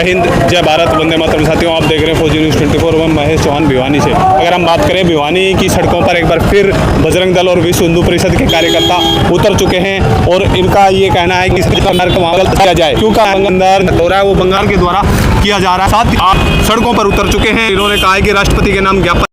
जय हिंद, जय भारत, वंदे मातरम। साथियों, आप देख रहे हैं फौजी न्यूज़ 24 में महेश चौहान भिवानी से। अगर हम बात करें भिवानी की सड़कों पर, एक बार फिर बजरंग दल और विश्व हिंदू परिषद के कार्यकर्ता उतर चुके हैं और इनका ये कहना है कि किया जाए, क्योंकि अंदर दौरा है वो बंगाल के द्वारा किया जा रहा है। साथ ही आप सड़कों पर उतर चुके हैं। इन्होंने कहा है कि राष्ट्रपति के नाम ज्ञापन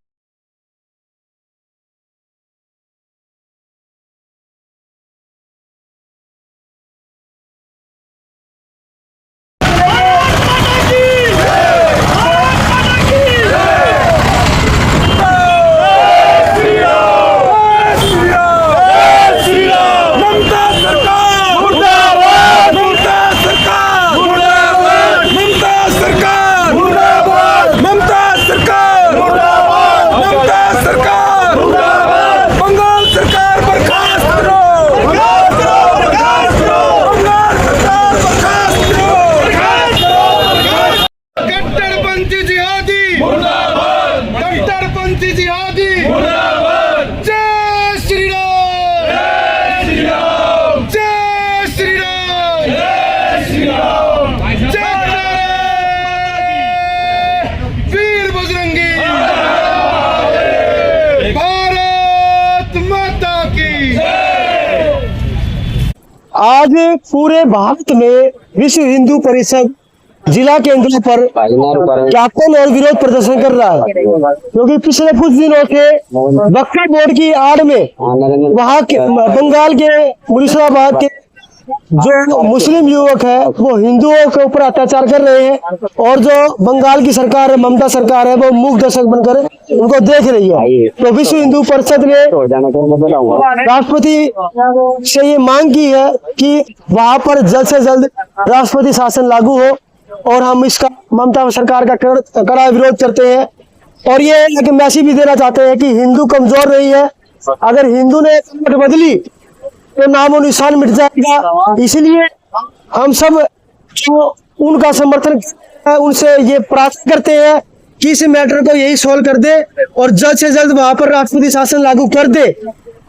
आज पूरे भारत में विश्व हिंदू परिषद जिला केंद्रों पर ज्ञापन और विरोध प्रदर्शन कर रहा है, क्योंकि पिछले कुछ दिनों से वक्फ बोर्ड की आड़ में वहाँ के बंगाल के मुर्शिदाबाद के जो मुस्लिम युवक है वो हिंदुओं के ऊपर अत्याचार कर रहे हैं, और जो बंगाल की सरकार है, ममता सरकार है, वो मूक दर्शक बनकर उनको देख रही है। तो विश्व हिंदू परिषद ने राष्ट्रपति से ये मांग की है कि वहां पर जल्द से जल्द राष्ट्रपति शासन लागू हो, और हम इसका ममता सरकार का कड़ा विरोध करते हैं। और ये एक मैसेज भी देना चाहते हैं कि हिंदू कमजोर नहीं है, अगर हिंदू ने वोट बदली तो नामो निशान मिट जाएगा। इसलिए हम सब जो उनका समर्थन उनसे ये प्रार्थना करते हैं कि इस मैटर को यही सॉल्व कर दे और जल्द से जल्द वहां पर राष्ट्रपति शासन लागू कर दे,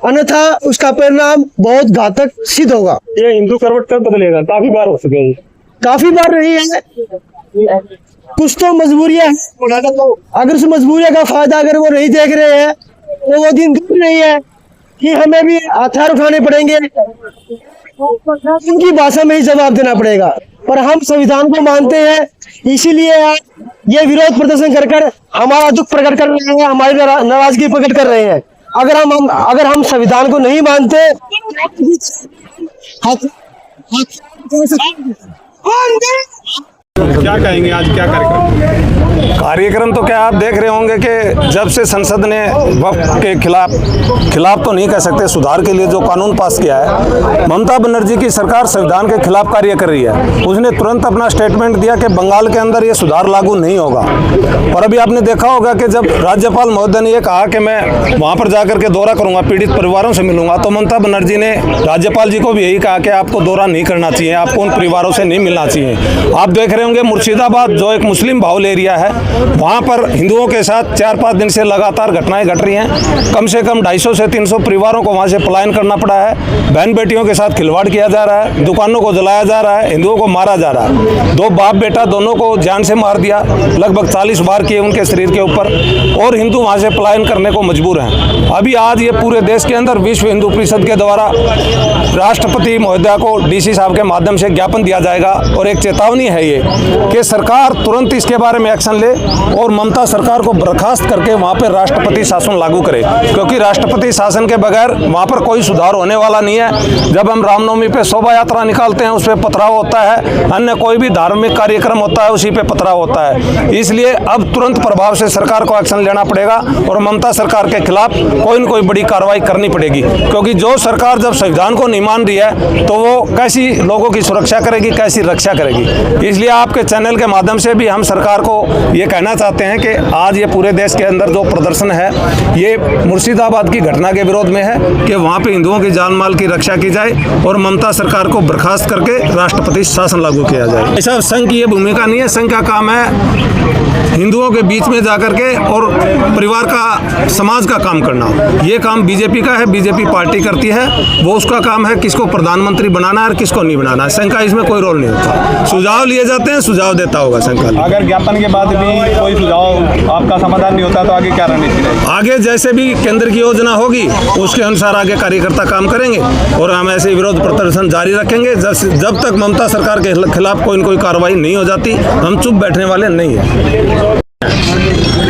अन्यथा उसका परिणाम बहुत घातक सिद्ध होगा। ये हिंदू करवट कब बदलेगा? काफी बार हो चुके हैं, काफी बार रही है। कुछ तो मजबूरियां हैं, अगर उस मजबूरियों का फायदा अगर वो नहीं देख रहे हैं तो वो दिन दूर नहीं है कि हमें भी हथियार उठाने पड़ेंगे, उनकी भाषा में ही जवाब देना पड़ेगा। पर हम संविधान को मानते हैं, इसीलिए ये विरोध प्रदर्शन कर हमारा दुख प्रकट कर रहे हैं, हमारी नाराजगी प्रकट कर रहे हैं। अगर हम संविधान को नहीं मानते क्या कहेंगे? आज क्या कार्यक्रम तो क्या आप देख रहे होंगे कि जब से संसद ने वक्फ के खिलाफ तो नहीं कह सकते, सुधार के लिए जो कानून पास किया है, ममता बनर्जी की सरकार संविधान के खिलाफ कार्य कर रही है। उसने तुरंत अपना स्टेटमेंट दिया कि बंगाल के अंदर ये सुधार लागू नहीं होगा। और अभी आपने देखा होगा कि जब राज्यपाल महोदय ने ये कहा कि मैं वहाँ पर जाकर के दौरा करूँगा, पीड़ित परिवारों से मिलूंगा, तो ममता बनर्जी ने राज्यपाल जी को भी यही कहा कि आपको दौरा नहीं करना चाहिए, आपको उन परिवारों से नहीं मिलना चाहिए। आप देख रहे होंगे मुर्शिदाबाद जो एक मुस्लिम बाहुल एरिया है, वहाँ पर हिंदुओं के साथ 4-5 दिन से लगातार घटनाएं घट रही हैं। कम से कम 250 से 300 परिवारों को वहाँ से पलायन करना पड़ा है। बहन बेटियों के साथ खिलवाड़ किया जा रहा है, दुकानों को जलाया जा रहा है, हिंदुओं को मारा जा रहा है। 2 बाप बेटा दोनों को जान से मार दिया, लगभग 40 बार किए उनके शरीर के ऊपर, और हिंदू वहाँ से पलायन करने को मजबूर हैं। अभी आज ये पूरे देश के अंदर विश्व हिंदू परिषद के द्वारा राष्ट्रपति महोदया को DC साहब के माध्यम से ज्ञापन दिया जाएगा, और एक चेतावनी है ये कि सरकार तुरंत इसके बारे में एक्शन ले और ममता सरकार को बर्खास्त करके वहाँ पर राष्ट्रपति शासन लागू करे, क्योंकि राष्ट्रपति शासन के बगैर वहाँ पर कोई सुधार होने वाला नहीं है। जब हम रामनवमी पे शोभा यात्रा निकालते हैं, उस पर पथराव होता है, अन्य कोई भी धार्मिक कार्यक्रम होता है उसी पे पथराव होता है। इसलिए अब तुरंत प्रभाव से सरकार को एक्शन लेना पड़ेगा और ममता सरकार के खिलाफ कोई न कोई बड़ी कार्रवाई करनी पड़ेगी, क्योंकि जो सरकार जब संविधान को नहीं मान रही है तो वो कैसी लोगों की सुरक्षा करेगी, कैसी रक्षा करेगी। इसलिए आपके चैनल के माध्यम से भी हम सरकार को ये कहना चाहते हैं कि आज ये पूरे देश के अंदर जो प्रदर्शन है ये मुर्शिदाबाद की घटना के विरोध में है कि वहाँ पे हिंदुओं की जान माल की रक्षा की जाए और ममता सरकार को बर्खास्त करके राष्ट्रपति शासन लागू किया जाए। ऐसा संघ की ये भूमिका नहीं है। संघ का काम है हिंदुओं के बीच में जाकर के और परिवार का, समाज का काम करना। ये काम बीजेपी का है, बीजेपी पार्टी करती है, वो उसका काम है किसको प्रधानमंत्री बनाना है और किसको नहीं बनाना है। संघ का इसमें कोई रोल नहीं होता। सुझाव लिए जाते सकते हैं, सुझाव देता होगा संकल्प। अगर ज्ञापन के बाद भी कोई सुझाव आपका समाधान नहीं होता तो आगे क्या रणनीति रहेगी? आगे जैसे भी केंद्र की योजना होगी उसके अनुसार आगे कार्यकर्ता काम करेंगे और हम ऐसे विरोध प्रदर्शन जारी रखेंगे जब तक ममता सरकार के खिलाफ कोई न कोई कार्रवाई नहीं हो जाती। हम चुप बैठने वाले नहीं हैं।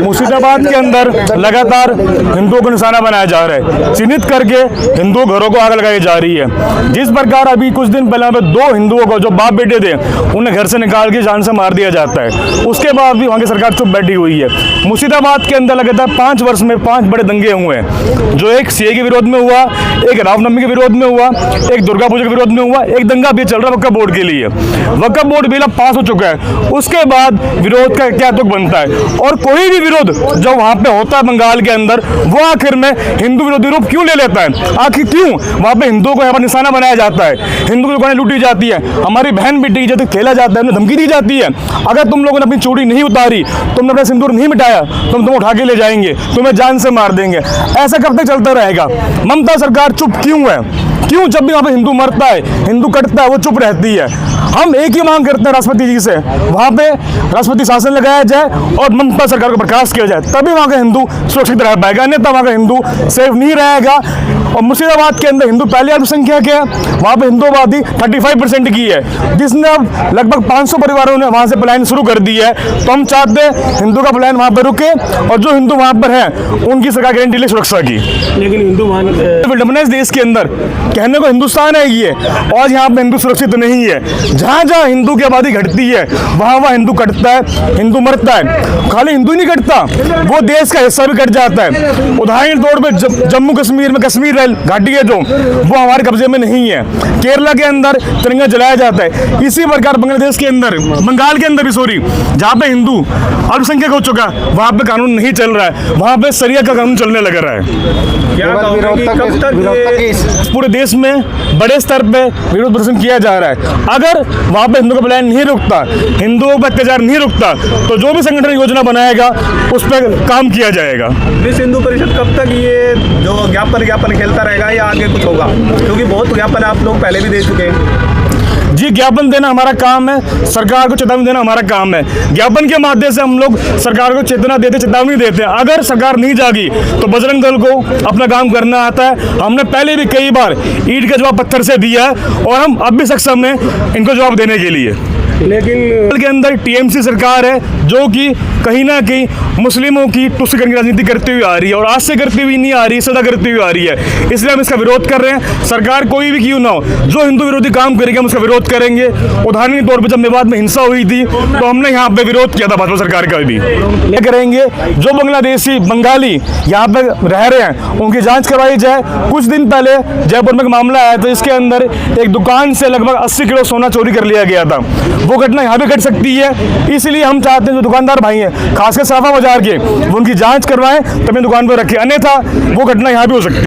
मुर्शिदाबाद के अंदर लगातार हिंदुओं को निशाना बनाया जा रहा है, चिन्हित करके हिंदू घरों को आग लगाई जा रही है। जिस प्रकार अभी कुछ दिन पहले पे 2 हिंदुओं को जो बाप बेटे थे उन्हें घर से निकाल के जान से मार दिया जाता है, उसके बाद भी वहाँ की सरकार चुप बैठी हुई है। मुर्शिदाबाद के अंदर लगातार 5 वर्ष में 5 बड़े दंगे हुए हैं, जो एक सीए के विरोध में हुआ, एक रामनवमी के विरोध में हुआ, एक दुर्गा पूजा के विरोध में हुआ, एक दंगा भी चल रहा है वक्फ बोर्ड के लिए। वक्फ बोर्ड बिल अब पास हो चुका है, उसके बाद विरोध का क्या तुक बनता है और कोई भी विरोध जो वहां पे होता है बंगाल के अंदर वो आखिर में हिंदू विरोधी रूप क्यों ले लेता है? आखिर क्यों वहां पे हिंदुओं को यहाँ पर निशाना बनाया जाता है, हिंदू की दुकानें लूटी जाती है, हमारी बहन बेटी की इज्जत खेला जाता है, उन्हें धमकी दी जाती है, अगर तुम लोगों ने अपनी चूड़ी नहीं उतारी, तुमने अपना सिंदूर नहीं मिटाया, तुम उठा के ले जाएंगे, तुम्हें जान से मार देंगे। ऐसा कब तक चलता रहेगा? ममता सरकार चुप क्यों है? क्यों जब भी वहाँ पे हिंदू मरता है, हिंदू कटता है, वो चुप रहती है? हम एक ही मांग करते हैं राष्ट्रपति जी से, वहाँ पे राष्ट्रपति शासन लगाया जाए और ममता सरकार को बर्खास्त किया जाए, तभी वहाँ का हिंदू सुरक्षित रह पाएगा, अन्यथा वहाँ का हिंदू सेफ नहीं रहेगा। और मुर्शिदाबाद के अंदर हिंदू पहली अल्पसंख्यक है, वहाँ पे हिंदुवादी 35% की है, जिसने अब लगभग 500 परिवारों ने वहाँ से पलायन शुरू कर दी है। तो हम चाहते हैं हिंदू का पलायन वहाँ पर रुके और जो हिंदू वहाँ पर हैं उनकी सरकार गारंटी ले सुरक्षा की। लेकिन हिंदू विडम्बना इस देश के अंदर कहने को हिंदुस्तान है ये, और यहाँ पे हिंदू सुरक्षित नहीं है। जहाँ जहाँ हिंदू की आबादी घटती है वहाँ वहाँ हिंदू कटता है, हिंदू मरता है। खाली हिंदू नहीं कटता, वो देश का हिस्सा भी कट जाता है। उदाहरण के तौर पे जम्मू कश्मीर में कश्मीर घाटी है जो, वो हमारे कब्जे में नहीं है। केरला के अंदर तिरंगा जलाया जाता है। इसी प्रकार बांग्लादेश के अंदर, बंगाल के अंदर भी जहाँ पे हिंदू अल्पसंख्यक हो चुका वहाँ पे कानून नहीं चल रहा है, वहाँ पे शरिया का कानून चलने लग रहा है। पूरे देश में बड़े स्तर पे विरोध प्रदर्शन किया जा रहा है। अगर वहाँ पे हिंदू का पलायन नहीं रुकता, हिंदुओं पर अत्याचार नहीं रुकता, तो जो भी संगठन योजना बनाएगा उस पर काम किया जाएगा। विश्व हिंदू परिषद कब तक ये जो ज्ञापन खेलता रहेगा या आगे कुछ होगा? क्योंकि बहुत ज्ञापन आप लोग पहले भी दे चुके हैं। जी, ज्ञापन देना हमारा काम है, सरकार को चेतावनी देना हमारा काम है। ज्ञापन के माध्यम से हम लोग सरकार को चेतना देते, चेतावनी देते हैं। अगर सरकार नहीं जागी तो बजरंग दल को अपना काम करना आता है। हमने पहले भी कई बार ईंट का जवाब पत्थर से दिया है और हम अब भी सक्षम हैं इनको जवाब देने के लिए। लेकिन के अंदर टीएमसी सरकार है जो कि कहीं ना कहीं मुस्लिमों की तुष्टिकरण की राजनीति करती हुई आ रही है, और आज से करती हुई नहीं आ रही, सदा करती हुई आ रही है। इसलिए हम इसका विरोध कर रहे हैं। सरकार कोई भी क्यों ना हो, जो हिंदू विरोधी काम करेगी हम उसका विरोध करेंगे। उदाहरण के तौर पर जब मेवात में हिंसा हुई थी तो हमने यहाँ पे विरोध किया था भाजपा सरकार का भी। ये करेंगे जो बांग्लादेशी बंगाली यहाँ पे रह रहे हैं उनकी जाँच करवाई जाए। कुछ दिन पहले जयपुर में एक मामला आया था, इसके अंदर एक दुकान से लगभग 80 किलो सोना चोरी कर लिया गया था। वो घटना यहाँ भी घट सकती है, इसलिए हम चाहते हैं जो दुकानदार भाई हैं, खासकर सराफा बाजार के, वो उनकी जांच करवाएं तभी दुकान पर रखें, अन्यथा वो घटना यहाँ भी हो सकती है।